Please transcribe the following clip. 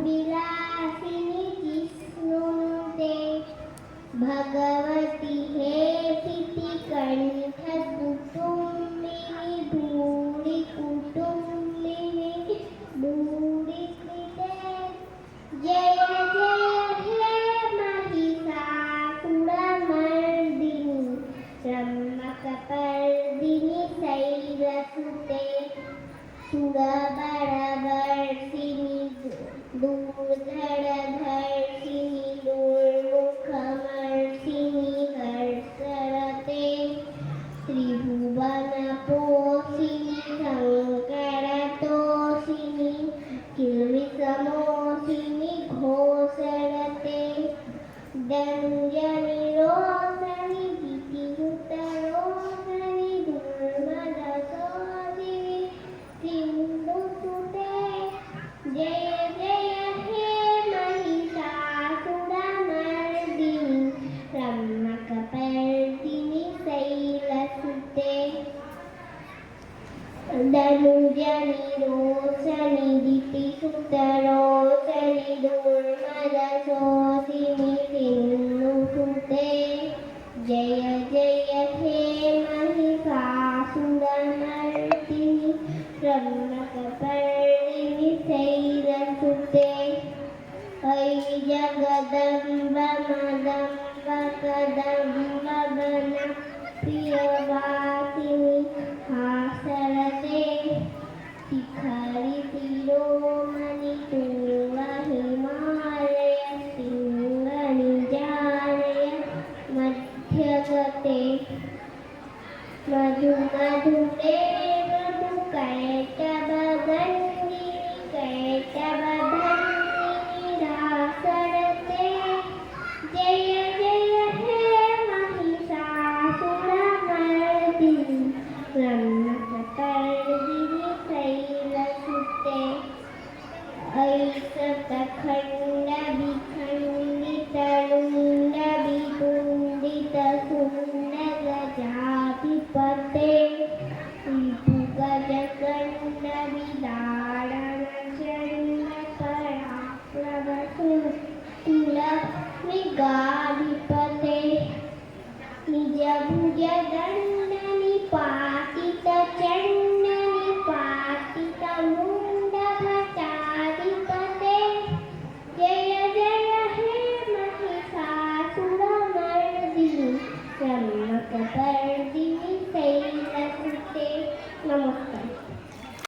विलासिनी जिष्णुनुते भगवती हेतिति कंठकुटुम्बिनी धूलिकुटुम्बिनी धूलिकृते जय जय हे महिषासुरमर्दिनी ब्रह्मकपर्दिनी शैलसुते सुरबरवर्षिणि दूर्धरधर्षिणि दुर्मुखमर्षिणि हर्षरते त्रिभुवनपोषिणि शङ्करतोषिणि किल्बिषमोषिणि घोषरते दञ्जनिरोषणि दितिहुतरोषणि दुर्मदशोषिणि सिन्धुसुते जय जय हे महिषासुरमर्दिनी ब्रह्मकपर्दिनी शैलसुते धनुजनिरोषणि दितिसुतरोषणि दुर्मदशोषिणि सिन्धुसुते जय जय हे महिषासुरमर्दिनी ब्रह्मकपर्दिनी शैलसुते ऐ जगदम्ब मदम्ब कदम्ब वन प्रियवासिनी हासरते शिखरि शिरोमणि तुंग हिमालय सिंहनिजालय मध्यगते मधु मधुरे मधु कैटभगन्धिनि कैटभधन्विनि रासरते जय जय हे महिषासुरमर्दिनी ब्रह्मकपर्दिनी शैलसुते ऐशतखण्डविखण्डितरुण्डवितुण्डितसुन्दरजाधिपते रिपुगजकण्डविदारणचण्डपराक्रमशूलमृगाधिपते निजभुजदण्डनिपातितचण्डनिपातितमुण्डभटाधिपते जय जय हे महिषासुरमर्दिनी ब्रह्मकपर्दिनी शैलसुते नमः।